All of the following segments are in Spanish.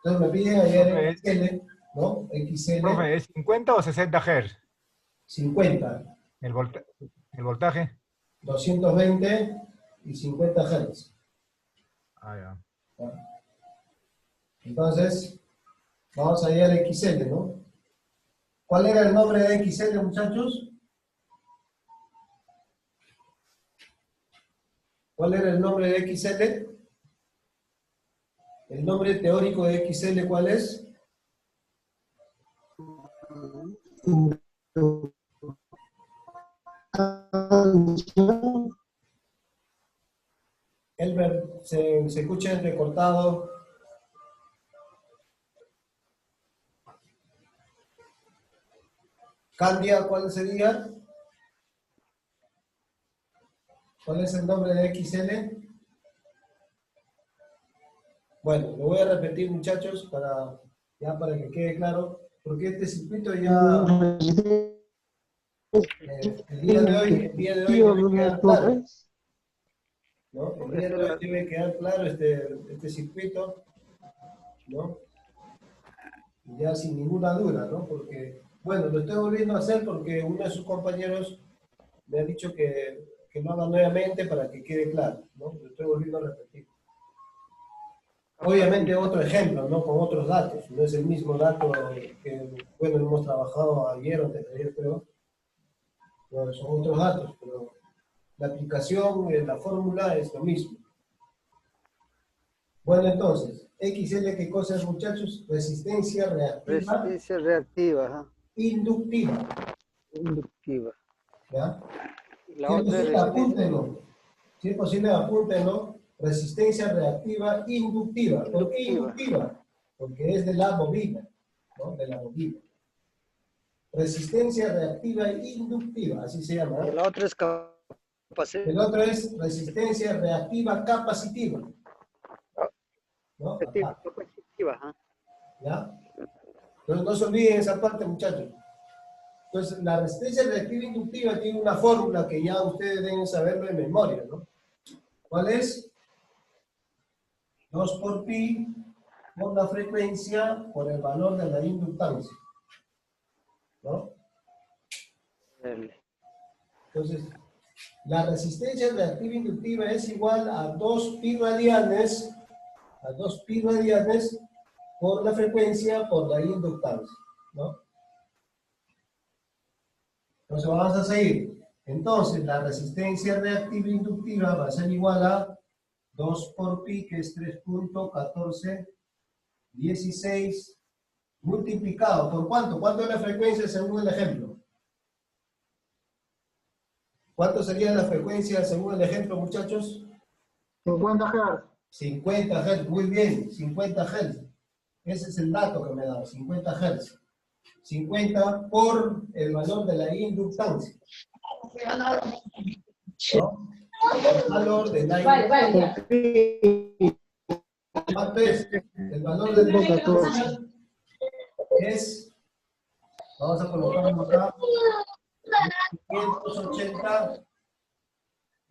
Entonces me piden hallar Profe, XL, ¿no? XL profe, ¿es 50 o 60 Hz? 50, El, el voltaje. 220 y 50 Hz. Ah, ya. ¿Ya? Entonces, vamos a hallar XL, ¿no? ¿Cuál era el nombre de XL, muchachos? ¿Cuál era el nombre de XL? ¿El nombre teórico de XL cuál es? Elber, se escucha entrecortado. Candia, ¿cuál sería? ¿Cuál es el nombre de XL? Bueno, lo voy a repetir, muchachos, para que quede claro, porque este circuito ya el día de hoy debe quedar claro, ¿no? El día de hoy debe quedar claro este circuito, ¿no? Ya sin ninguna duda, ¿no? Porque, bueno, lo estoy volviendo a hacer porque uno de sus compañeros me ha dicho que lo haga nuevamente para que quede claro, ¿no? Lo estoy volviendo a repetir. Obviamente otro ejemplo, ¿no? Con otros datos, no es el mismo dato que, bueno, hemos trabajado ayer o antes de ayer, creo, no, son otros datos, pero la aplicación, la fórmula es lo mismo. Bueno, entonces, XL, ¿qué cosa es, muchachos? Resistencia reactiva Resistencia reactiva, ajá, inductiva, inductiva. ¿ya? La Si es otra es posible, resistencia apúntenlo. Si es posible, apúntenlo. Resistencia reactiva inductiva. ¿Por qué inductiva. inductiva? Porque es de la bobina, ¿no? De la bobina. Resistencia reactiva inductiva, así se llama, Y ¿eh? la otra es El otro es resistencia reactiva capacitiva, ¿no? Acá, capacitiva, ajá. ¿ya? Entonces no se olviden esa parte, muchachos. Entonces, la resistencia reactiva inductiva tiene una fórmula que ya ustedes deben saberlo de memoria, ¿no? ¿Cuál es? 2 por pi por la frecuencia por el valor de la inductancia, ¿no? Entonces, la resistencia reactiva inductiva es igual a 2 pi radianes por la frecuencia por la inductancia, ¿no? Entonces vamos a seguir. Entonces, la resistencia reactiva inductiva va a ser igual a 2 por pi, que es 3.1416, multiplicado por ¿cuánto? ¿Cuánto es la frecuencia según el ejemplo? ¿Cuánto sería la frecuencia según el ejemplo, muchachos? 50 Hz. 50 Hz, muy bien, 50 Hz. Ese es el dato que me da, 50 Hz. 50 por el valor de la inductancia, ¿no? El valor de la inductancia. ¿Cuánto es? El valor de la inductancia es, vamos a colocarlo acá, 580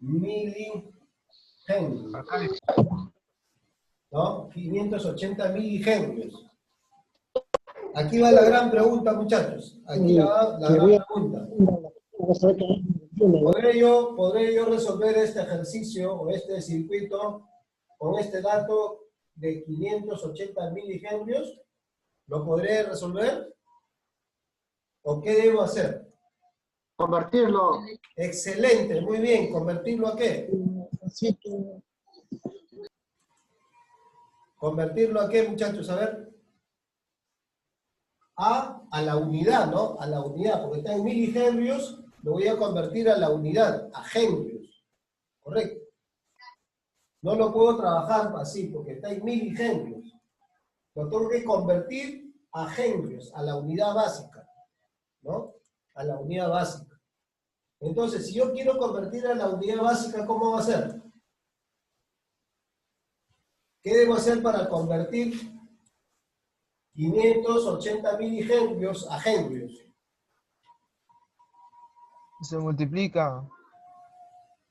milihenrios, ¿no? 580 milihenrios. Aquí va la gran pregunta, muchachos. Aquí va la gran pregunta. ¿Podré yo resolver este ejercicio o este circuito con este dato de 580 milihenrios? ¿Lo podré resolver? ¿O qué debo hacer? Convertirlo. Excelente, muy bien. ¿Convertirlo a qué? ¿Convertirlo a qué, muchachos? A ver. A la unidad, ¿no? A la unidad, porque está en milihenrios, lo voy a convertir a la unidad, a henrios. Correcto. No lo puedo trabajar así, porque está en milihenrios. Lo tengo que convertir a henrios, a la unidad básica, ¿no? A la unidad básica. Entonces, si yo quiero convertir a la unidad básica, ¿cómo va a ser? ¿Qué debo hacer para convertir 580 milihenrios a henrios? Se multiplica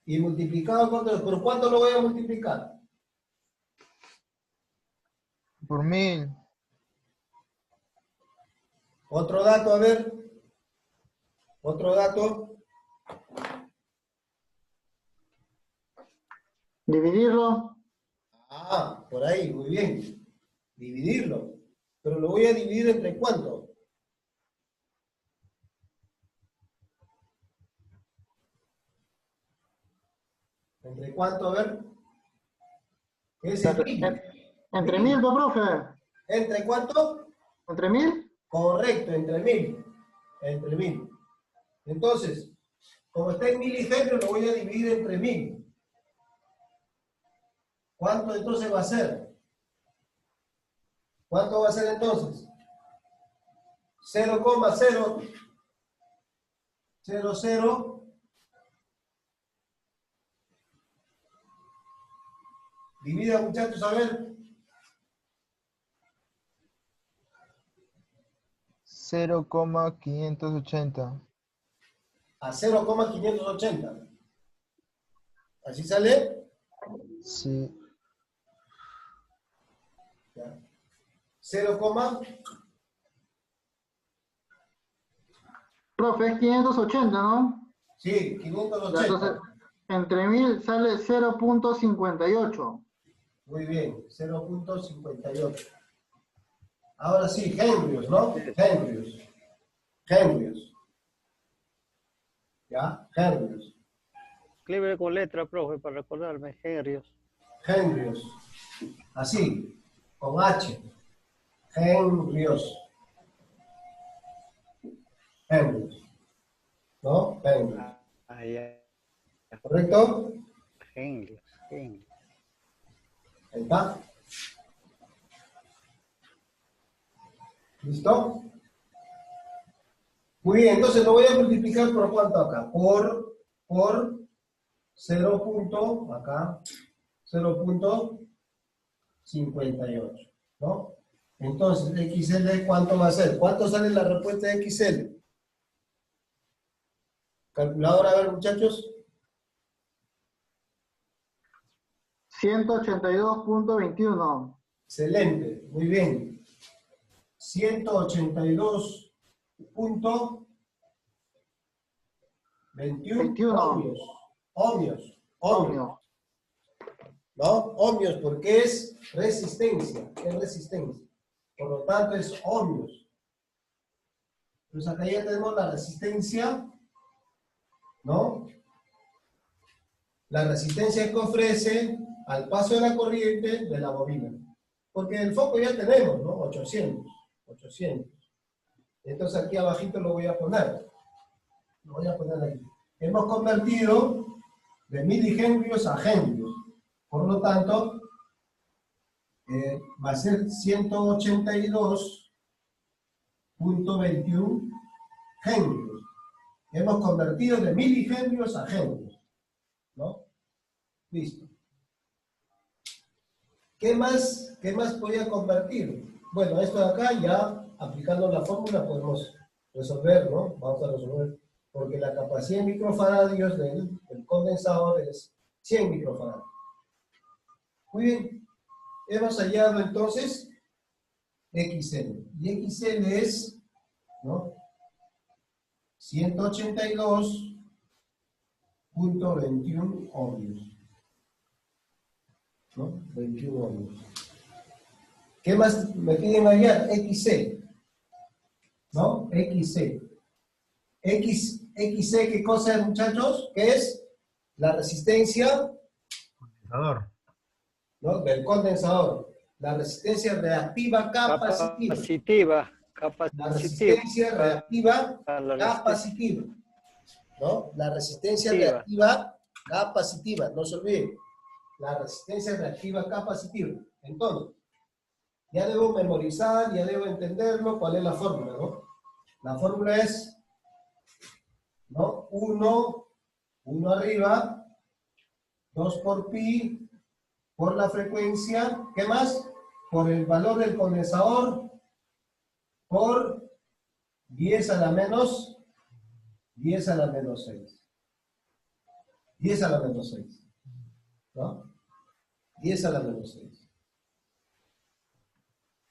Y multiplicado por cuánto lo voy a multiplicar. por 1000. Otro dato, a ver. Otro dato. Dividirlo. Ah, por ahí, muy bien. Dividirlo. Pero lo voy a dividir entre ¿cuánto? ¿Entre cuánto? A ver. ¿Qué es el mil? Entre 1000, ¿no, profe? ¿Entre cuánto? ¿Entre 1000? Correcto, entre 1000. Entre 1000. Entonces, como está en milihenrios, lo voy a dividir entre 1000. ¿Cuánto entonces va a ser? ¿Cuánto va a ser entonces? 0,000. Divida, muchachos, a ver. 0,580. A 0,580. ¿Así sale? Sí. Ya. 0, Profe, es 580, ¿no? sí, Ya, 580. entonces, entre 1000 sale 0.58. Muy bien, 0,58. Ahora sí, henrios, ¿no? Henrios. Henrios. ¿Ya? Henrios. Escribe con letra, profe, para recordarme. Henrios. Henrios. Así, con H. Henrios. Henrios. ¿No? Henrios. Ya. ¿Correcto? Henrios. Henrios. Ahí está. ¿Listo? Muy bien, entonces lo voy a multiplicar por cuánto acá. Por 0. Acá. 0,58. ¿No? Entonces, XL, ¿cuánto va a ser? ¿Cuánto sale la respuesta de XL? Calculadora, a ver, muchachos. 182.21. Excelente, muy bien. 182.21 ohmios. Ohmios. Ohmio. ¿No? Ohmios, porque es resistencia. Es resistencia. Por lo tanto, es ohmios. Entonces, acá ya tenemos la resistencia, ¿no? La resistencia que ofrece al paso de la corriente de la bobina. Porque el foco ya tenemos, ¿no? 800. Entonces aquí abajito lo voy a poner. Lo voy a poner aquí. Hemos convertido de milihenrios a henrios. Por lo tanto, va a ser 182.21 henrios. Hemos convertido de milihenrios a henrios. ¿No? Listo. ¿Qué más podía convertir? Bueno, esto de acá ya, aplicando la fórmula, podemos resolver, ¿no? Vamos a resolver. Porque la capacidad en microfaradios del condensador es 100 microfaradios. Muy bien. Hemos hallado entonces XL. Y XL es, ¿no? 182.21 ohmios. ¿No? 21 ohmios. ¿Qué más me piden hallar? XC. ¿No? XC. XC, ¿qué cosa es, muchachos? ¿Qué es? La resistencia, Condensador. ¿no? Del condensador. La resistencia reactiva capacitiva. La resistencia reactiva capacitiva. ¿No? La resistencia reactiva capacitiva. No se olviden. La resistencia reactiva capacitiva. Entonces, ya debo memorizar, ya debo entenderlo, cuál es la fórmula, ¿no? La fórmula es, ¿no? 1 arriba, 2 por pi, por la frecuencia, ¿qué más? Por el valor del condensador, por 10 a la menos 6. 10 a la menos 6. ¿No? 10 a la menos 6.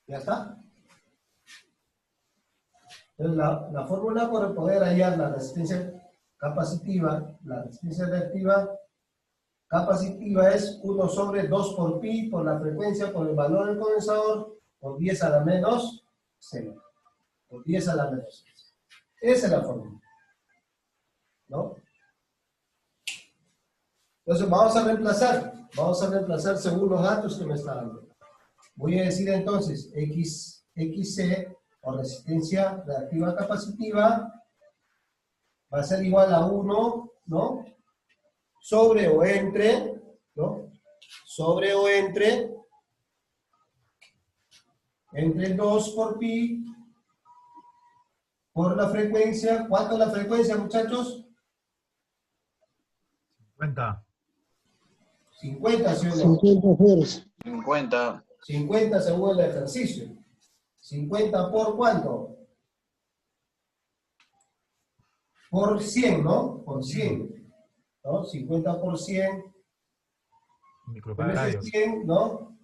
¿Ya está? Entonces, la fórmula para poder hallar la resistencia capacitiva, la resistencia reactiva capacitiva es 1 sobre 2 por pi, por la frecuencia, por el valor del condensador, por 10 a la menos 6. Por 10 a la menos 6. Esa es la fórmula. ¿No? Entonces vamos a reemplazar según los datos que me está dando. Voy a decir entonces XC o resistencia reactiva capacitiva va a ser igual a 1, ¿no? Sobre o entre, ¿no? Sobre o entre 2 por pi por la frecuencia. ¿Cuánto es la frecuencia, muchachos? 50. 50, ¿sí o no? 50 Hz. 50. 50 según el ejercicio. 50 por ¿cuánto? Por 100, ¿no? Por 100. ¿No? 50 por 100. Microfaradios. 100, ¿no?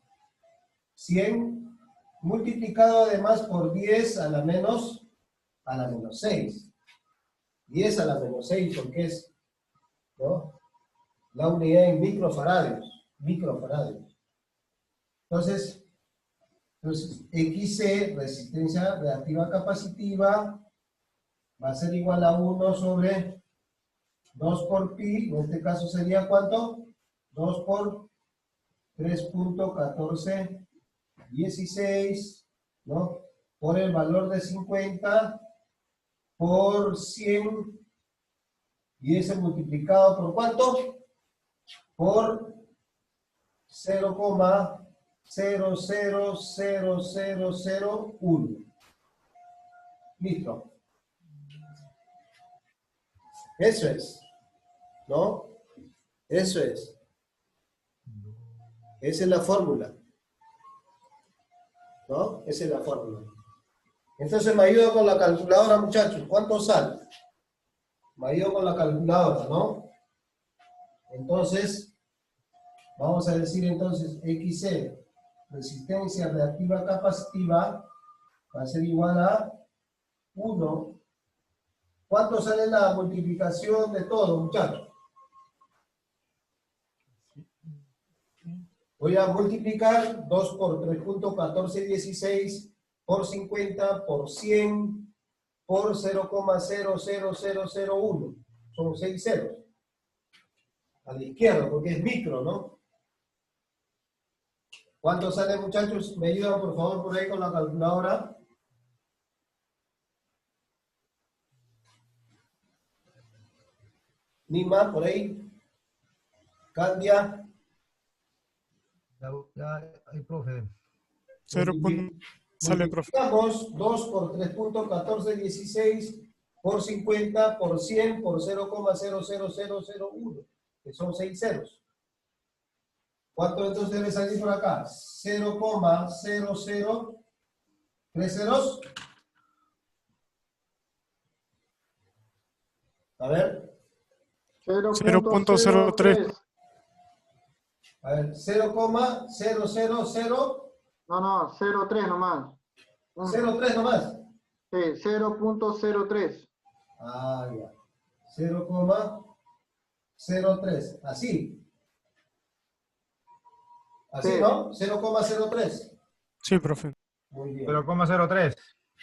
100 multiplicado además por 10 a la menos 6. 10 a la menos 6 porque es, ¿no? La unidad en microfaradios. Entonces, XC, resistencia reactiva capacitiva, va a ser igual a 1 sobre 2 por pi, en este caso sería ¿cuánto? 2 por 3.1416, ¿no? Por el valor de 50 por 100, y ese multiplicado por ¿cuánto? Por 0,000001. Listo. Eso es, ¿no? Eso es. Esa es la fórmula, ¿no? Esa es la fórmula. Entonces me ayudo con la calculadora, muchachos. ¿Cuánto sale? Me ayudo con la calculadora, ¿no? Entonces, vamos a decir entonces XC, resistencia reactiva capacitiva, va a ser igual a 1. ¿Cuánto sale la multiplicación de todo, muchachos? Voy a multiplicar 2 por 3.1416 por 50 por 100 por 0,00001. Son 6 ceros. A la izquierda, porque es micro, ¿no? ¿Cuánto sale, muchachos? ¿Me ayudan, por favor, por ahí con la calculadora? Nima, por ahí. Candia. Ay, profe. 0. Sale, profe. Multiplicamos 2 por 3.1416 por 50 por 100 por 0,00001, que son 6 ceros. ¿Cuánto entonces debe salir por acá? 0,00 ¿3 ceros? A ver. 0.03. A ver, 0,000. No, 0,3 nomás. 0,3 nomás. Sí, 0.03. Ah, ya. 0,03. Así. Así, Sí. ¿no? 0,03. Sí, profe. Muy bien. 0,03.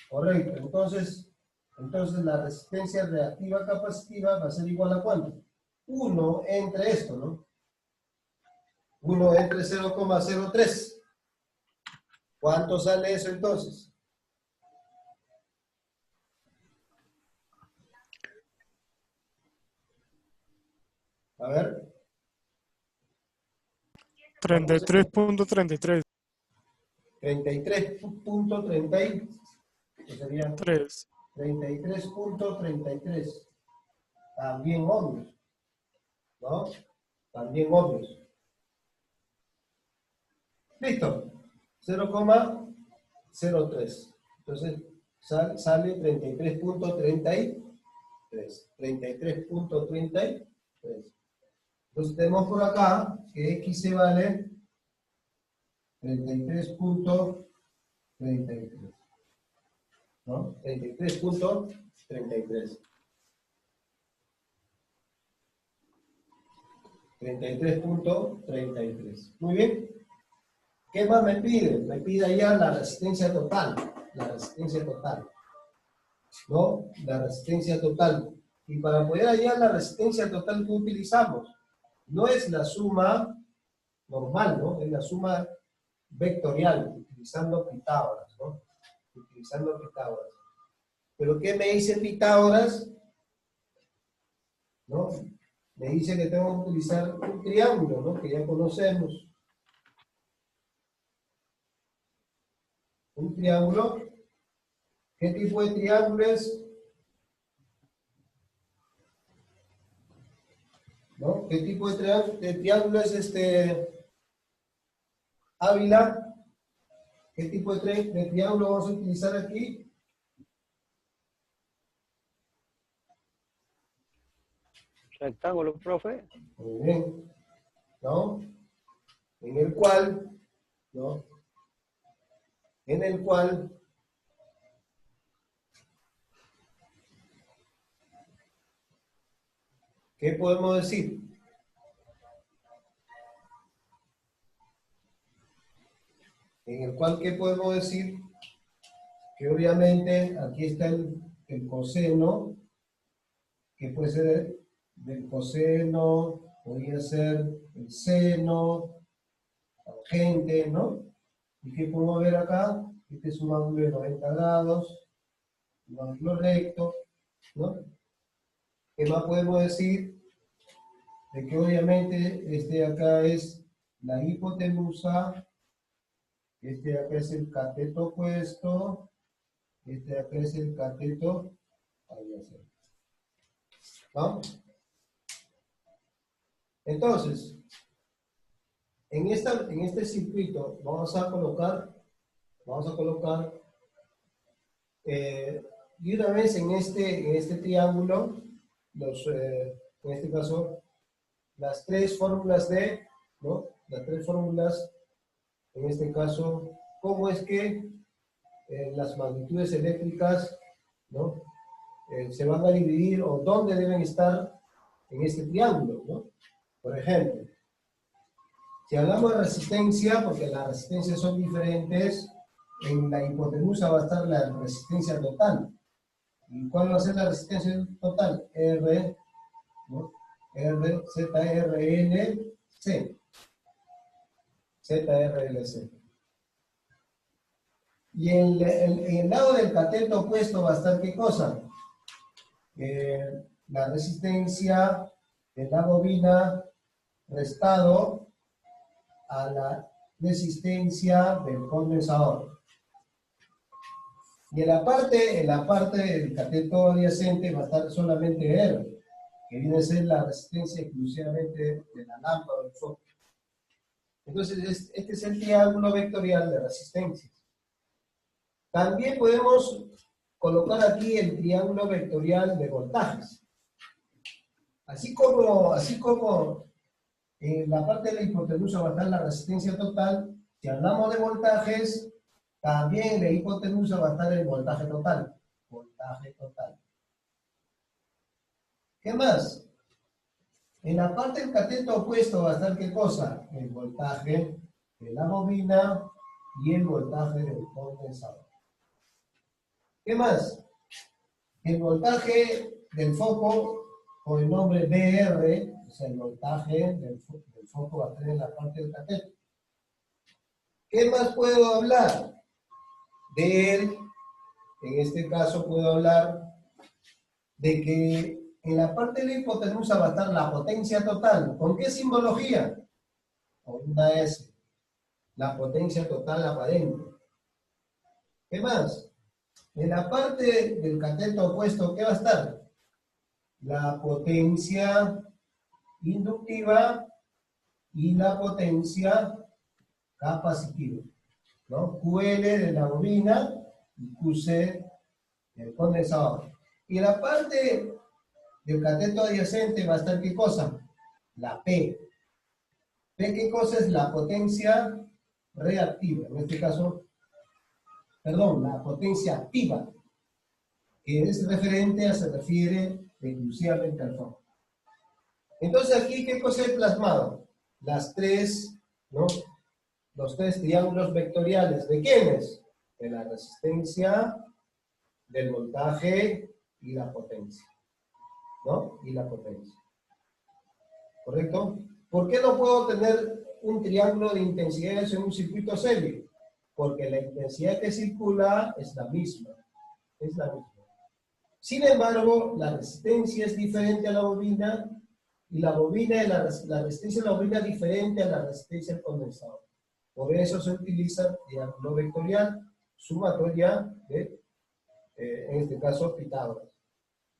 Correcto. Entonces la resistencia reactiva capacitiva va a ser igual a ¿cuánto? 1 entre esto, ¿no? 1 entre 0,03. ¿Cuánto sale eso entonces? A ver. 33.33. 33.30. ¿Qué sería? 3. 33.33. También obvios. ¿No? También obvios. Listo. 0,03. Entonces sale 33.33. 33.33. Entonces tenemos por acá que X se vale 33.33. ¿no? 33.33. 33.33. Muy bien. ¿Qué más me pide? Me pide ya la resistencia total. La resistencia total. ¿No? La resistencia total. Y para poder hallar la resistencia total que utilizamos, no es la suma normal, ¿no? Es la suma vectorial, utilizando Pitágoras, ¿no? Utilizando Pitágoras. ¿Pero qué me dice Pitágoras? ¿No? Me dice que tengo que utilizar un triángulo, ¿no? Que ya conocemos. Un triángulo. ¿Qué tipo de triángulo es? ¿No? ¿Qué tipo de triángulo es Ávila? ¿Qué tipo de triángulo vamos a utilizar aquí? Rectángulo, profe. Muy bien. ¿No? En el cual, ¿no? En el cual ¿qué podemos decir? En el cual, ¿qué podemos decir? Que obviamente aquí está el coseno, que puede ser del coseno, podría ser el seno, tangente, ¿no? ¿Y qué podemos ver acá? Este es un ángulo de 90 grados, un ángulo recto, ¿no? ¿Qué más podemos decir? De que obviamente este de acá es la hipotenusa, este de acá es el cateto opuesto, este de acá es el cateto adyacente. ¿No? Entonces, en este circuito vamos a colocar y una vez en este triángulo, en este caso, las tres fórmulas ¿no? Las tres fórmulas, en este caso, cómo es que las magnitudes eléctricas, ¿no? Se van a dividir o dónde deben estar en este triángulo, ¿no? Por ejemplo, si hablamos de resistencia, porque las resistencias son diferentes, en la hipotenusa va a estar la resistencia total. ¿Y cuál va a ser la resistencia total? R, ¿no? R, ZRLC. ZRLC. Y en el lado del cateto opuesto va a estar ¿qué cosa? La resistencia de la bobina restado a la resistencia del condensador. Y en la parte del cateto adyacente va a estar solamente R, que viene a ser la resistencia exclusivamente de la lámpara del foco. Entonces, este es el triángulo vectorial de resistencias. También podemos colocar aquí el triángulo vectorial de voltajes. Así como en la parte de la hipotenusa va a estar la resistencia total, si hablamos de voltajes, también en la hipotenusa va a estar el voltaje total. Voltaje total. ¿Qué más? En la parte del cateto opuesto va a estar ¿qué cosa? El voltaje de la bobina y el voltaje del condensador. ¿Qué más? El voltaje del foco con el nombre BR, o sea, el voltaje del foco va a estar en la parte del cateto. ¿Qué más puedo hablar? De él, en este caso puedo hablar de que en la parte de la hipotenusa va a estar la potencia total. ¿Con qué simbología? Con una S. La potencia total aparente. ¿Qué más? En la parte del cateto opuesto, ¿qué va a estar? La potencia inductiva y la potencia capacitiva, ¿no? QL de la bobina y QC del condensador. Y en la parte del cateto adyacente va a estar ¿qué cosa? La P. ¿P qué cosa es? La potencia reactiva. En este caso, perdón, la potencia activa. que es referente se refiere exclusivamente al foco. Entonces aquí, ¿qué cosa he plasmado? Las tres, ¿no? Los tres triángulos vectoriales. ¿De quiénes? De la resistencia, del voltaje y la potencia. ¿No? Y la potencia. ¿Correcto? ¿Por qué no puedo tener un triángulo de intensidades en un circuito serie? Porque la intensidad que circula es la misma. Es la misma. Sin embargo, la resistencia es diferente a la bobina y la resistencia de la bobina es diferente a la resistencia del condensador. Por eso se utiliza triángulo vectorial, sumatoria de, en este caso, Pitágoras,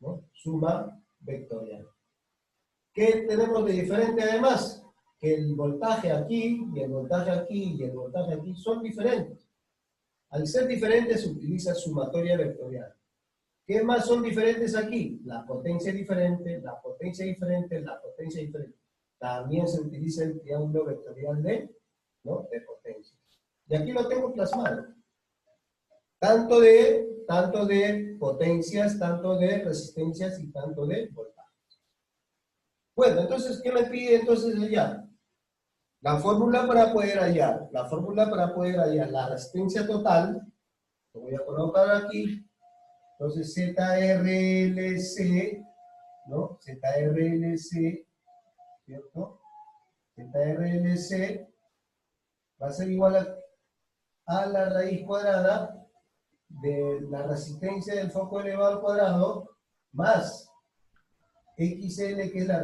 ¿no? Suma vectorial. ¿Qué tenemos de diferente además? Que el voltaje aquí, y el voltaje aquí, y el voltaje aquí son diferentes. Al ser diferentes se utiliza sumatoria vectorial. ¿Qué más son diferentes aquí? La potencia es diferente, la potencia es diferente, la potencia es diferente. También se utiliza el triángulo vectorial de, ¿no? De potencia. Y aquí lo tengo plasmado. Tanto de potencias, tanto de resistencias y tanto de voltajes. Bueno, entonces, ¿qué me pide entonces allá? La fórmula para poder hallar la resistencia total, lo voy a colocar aquí. Entonces, ZRLC, ¿no? ZRLC, ¿cierto? ZRLC va a ser igual a la raíz cuadrada de la resistencia del foco elevado al cuadrado más XL, que es la